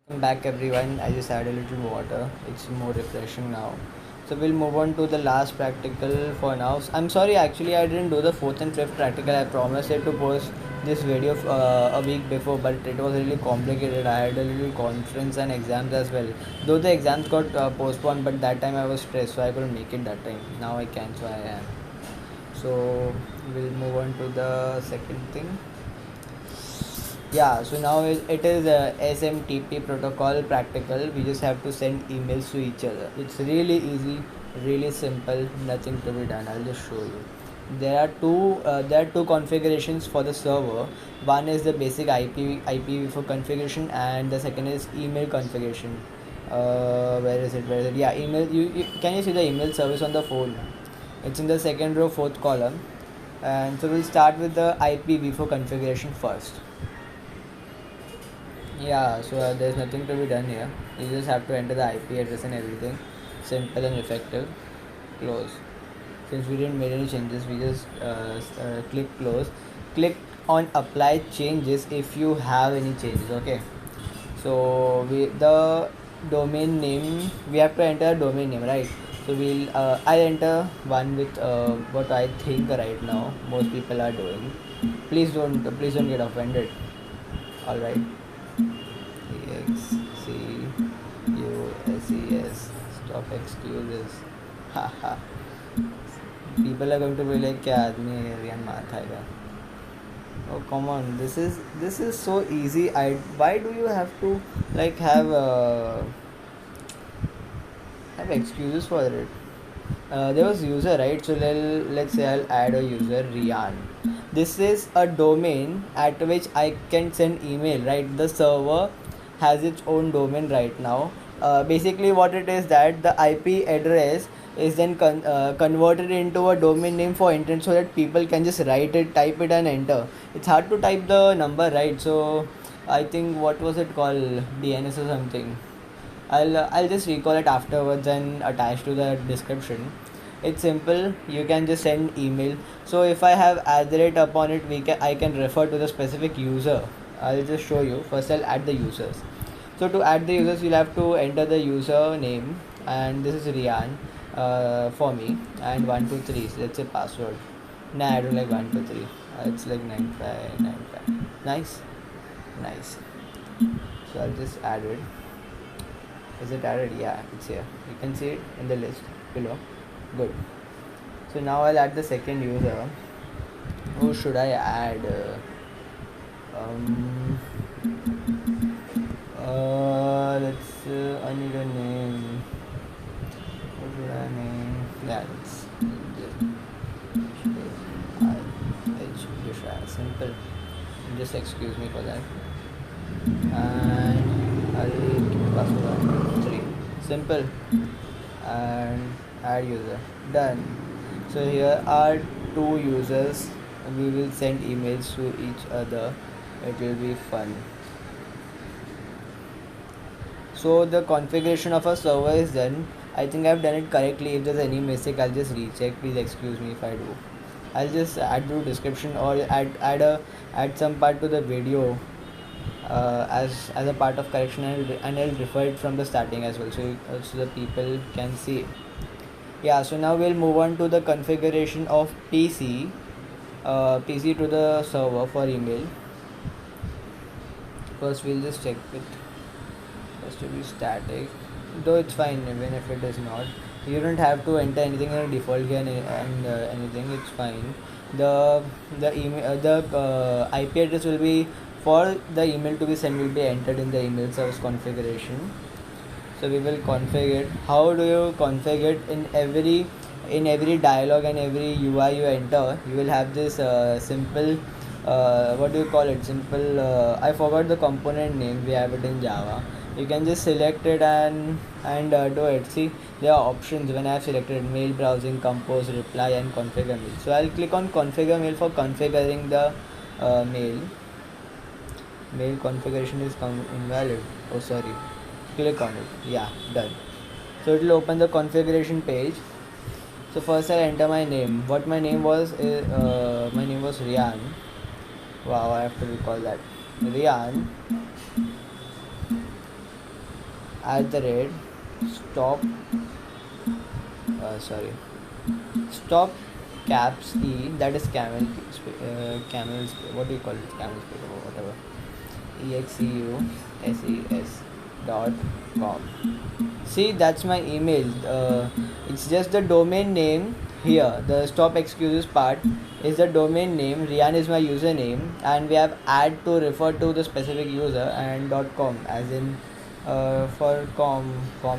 Welcome back everyone. I just add a little water. It's more refreshing now. So we'll move on to the last practical for now. I'm sorry, actually I didn't do the fourth and fifth practical. I promised it to post this video a week before, but it was really complicated. I had a little conference and exams as well. Though the exams got postponed, but that time I was stressed, so I couldn't make it that time. Now I can, so I am. So we'll move on to the second thing. Yeah, so now it is a SMTP protocol practical. We just have to send emails to each other. It's really easy, really simple, nothing to be done. I'll just show you. There are two configurations for the server. One is the basic IPv4 configuration, and the second is email configuration. Where is it? Where is it? Yeah, email. You can you see the email service on the phone? It's in the second row, fourth column. And so we'll start with the IPv4 configuration first. Yeah, so there's nothing to be done here. You just have to enter the IP address and everything. Simple and effective. Close. Since we didn't make any changes, we just click close. Click on apply changes if you have any changes. Okay. So the domain name, we have to enter a domain name, right? So I'll enter one with what I think right now most people are doing. Please don't get offended. All right. EXCUSES. Stop excuses. Haha. People are going to be like, क्या आदमी rayon मार खाएगा. Oh come on, this is so easy. Why do you have to like have excuses for it? There was user, right? So let's say I'll add a user, Rian. This is a domain at which I can send email, right? The server has its own domain right now. Basically what it is that the IP address is then converted into a domain name for internet, so that people can just write it, type it and enter. It's hard to type the number, right? So I think, what was it called, DNS or something. I'll just recall it afterwards and attach to the description. It's simple. You can just send email. So if I have @ upon it, I can refer to the specific user. I'll just show you. First, I'll add the users. So to add the users, you'll have to enter the user name, and this is Rian for me, and 123. So let's say password. Nah, I don't like 123. It's like 9595. Nice, nice. So I'll just add it. Is it added? Yeah, it's here. You can see it in the list below. Good. So now I'll add the second user. Who should I add? Um, let's. I need a name. What should I name? Yeah, it's simple. Just excuse me for that. And I'll keep password 3. Simple. And add user. Done. So here are two users. We will send emails to each other. It will be fun. So the configuration of a server is done. I think I've done it correctly. If there's any mistake, I'll just recheck. Please excuse me if I do. I'll just add to description, or add some part to the video as a part of correction, and I'll refer it from the starting as well, so the people can see it. Yeah, so now we'll move on to the configuration of PC to the server for email. First we'll just check it. First to be static, though it's fine even if it is not. You don't have to enter anything in a default key, and anything, it's fine. The email the IP address will be, for the email to be sent, will be entered in the email service configuration. So we will configure it. How do you configure it? In every dialog and every UI you enter, you will have this simple, what do you call it, simple, I forgot the component name. We have it in Java. You can just select it and do it. See, there are options. When I have selected mail browsing, compose, reply and configure mail, so I'll click on configure mail for configuring the mail configuration is invalid. Oh sorry. Click on it. Yeah, done. So it will open the configuration page. So first I'll enter my name. What my name was, my name was Rian. Wow, I have to recall that. Rian. at the rate stop sorry stop caps e, that is camel, what do you call it, camel speak or whatever, exeuses.com. See, that's my email. It's just the domain name here. The stop excuses part is the domain name. Rian is my username, and we have add to refer to the specific user, and .com as in for com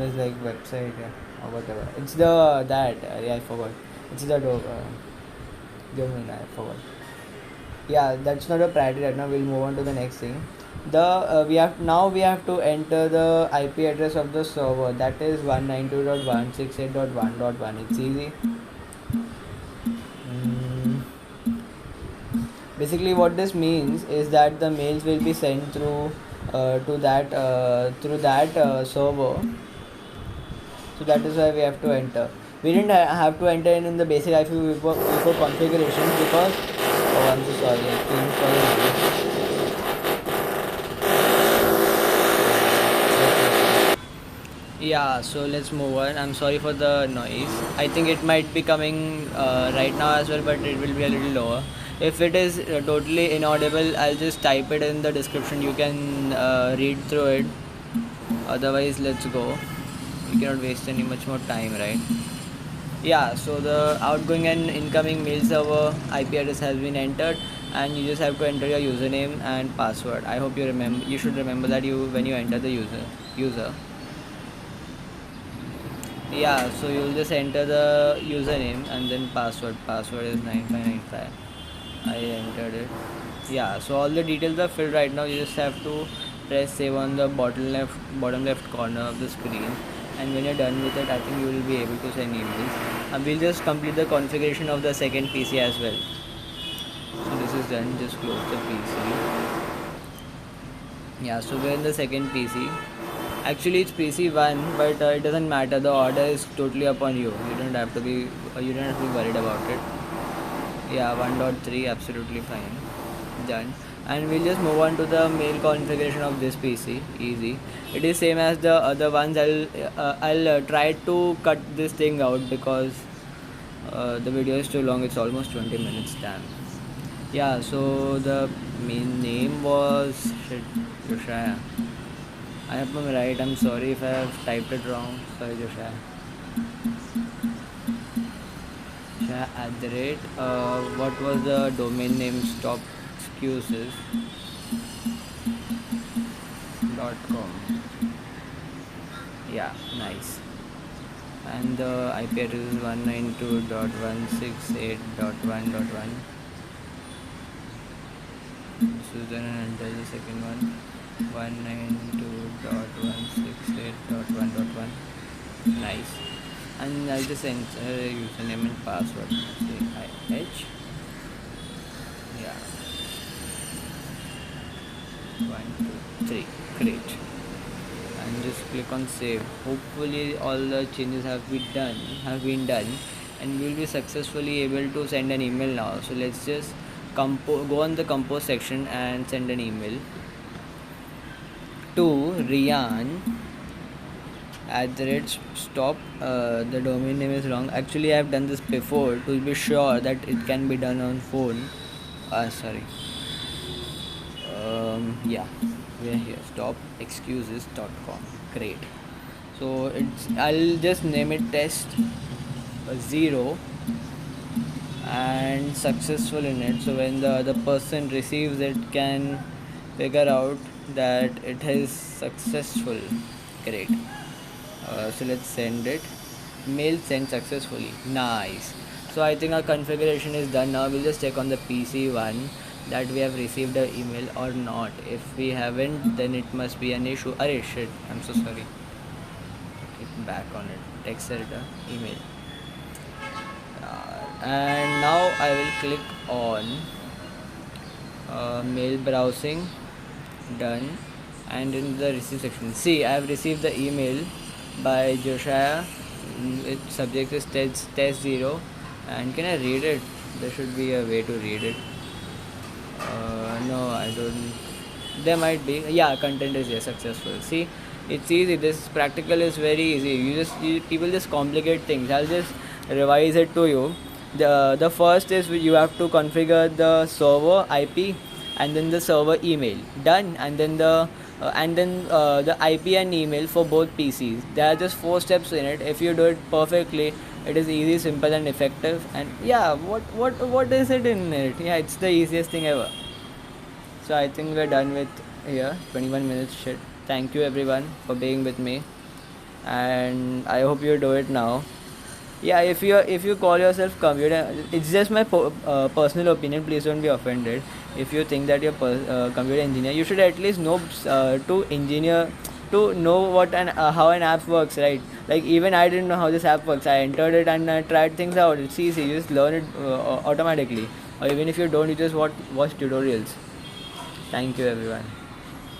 is like website, yeah, or whatever. It's the that yeah, I forgot. It's the domain, I forgot. Yeah, that's not a priority right now. We'll move on to the next thing. The we have to enter the IP address of the server, that is 192.168.1.1. It's easy. mm, Basically what this means is that the mails will be sent through to that through that server. So that is why we have to enter. We didn't have to enter in the basic IP before configuration because I'm so sorry, I'm sorry. Yeah, so let's move on. I'm sorry for the noise. I think it might be coming right now as well, but it will be a little lower. If it is totally inaudible, I'll just type it in the description. You can read through it. Otherwise, let's go. We cannot waste any much more time, right? Yeah, so the outgoing and incoming mail server IP address has been entered, and you just have to enter your username and password. I hope you remember. You should remember that when you enter the user. Yeah, so you'll just enter the username and then password is 9595. I entered it. Yeah, so all the details are filled right now. You just have to press save on the bottom left corner of the screen, and when you're done with it, I think you will be able to send emails. And we'll just complete the configuration of the second PC as well. So this is done. Just close the PC. Yeah, so we're in the second PC. Actually, it's PC1, but it doesn't matter. The order is totally upon you. You don't have to be worried about it. Yeah, 1.3, absolutely fine. Done. And we'll just move on to the mail configuration of this PC. Easy. It is same as the other ones. I'll try to cut this thing out because the video is too long. It's almost 20 minutes. Damn. Yeah. So the main name was Joshua. I am right. I'm sorry if I have typed it wrong. Sorry, Joshua. At the rate. What was the domain name? Stop excuses. .com. Yeah, nice. And the IP address is 192.168.1.1. So then enter the second one. 192.168.1.1. Nice. And I'll just enter username and password. IH. Yeah. 1, 2, 3. Great. And just click on save. Hopefully all the changes have been done, and we'll be successfully able to send an email now. So let's just go on the compose section and send an email to Rian at the rate stop. The domain name is wrong. Actually, I have done this before to be sure that it can be done on phone. Sorry. Yeah, we're here. Stop excuses.com. Great. So I'll just name it test 0 and successful in it. So when the other person receives it, can figure out that it is successful. Great. So let's send it. Mail sent successfully. Nice. So I think our configuration is done now. We'll just check on the PC one that we have received the email or not. If we haven't, then it must be an issue. Arey shit, I'm so sorry. Click back on it. Text editor, email. And now I will click on mail browsing. Done. And in the receive section, see, I have received the email by Josiah. Its subject is test 0. And can I read it? There should be a way to read it. No, I don't. There might be. Yeah, content is successful. See, It's easy. This practical is very easy. People just complicate things. I'll just revise it to you. The first is you have to configure the server IP, and then the server email. Done. And then the IP and email for both PCs. There are just 4 steps in it. If you do it perfectly, it is easy, simple, and effective. And yeah, what is it in it? Yeah, it's the easiest thing ever. So I think we're done with here. 21 minutes shit. Thank you everyone for being with me, and I hope you do it now. Yeah, if you call yourself computer, it's just my personal opinion. Please don't be offended. If you think that you're computer engineer, you should at least know to engineer, to know what and how an app works, right? Like even I didn't know how this app works. I entered it and I tried things out. It's easy. You just learn it automatically. Or even if you don't, you just watch tutorials. Thank you everyone.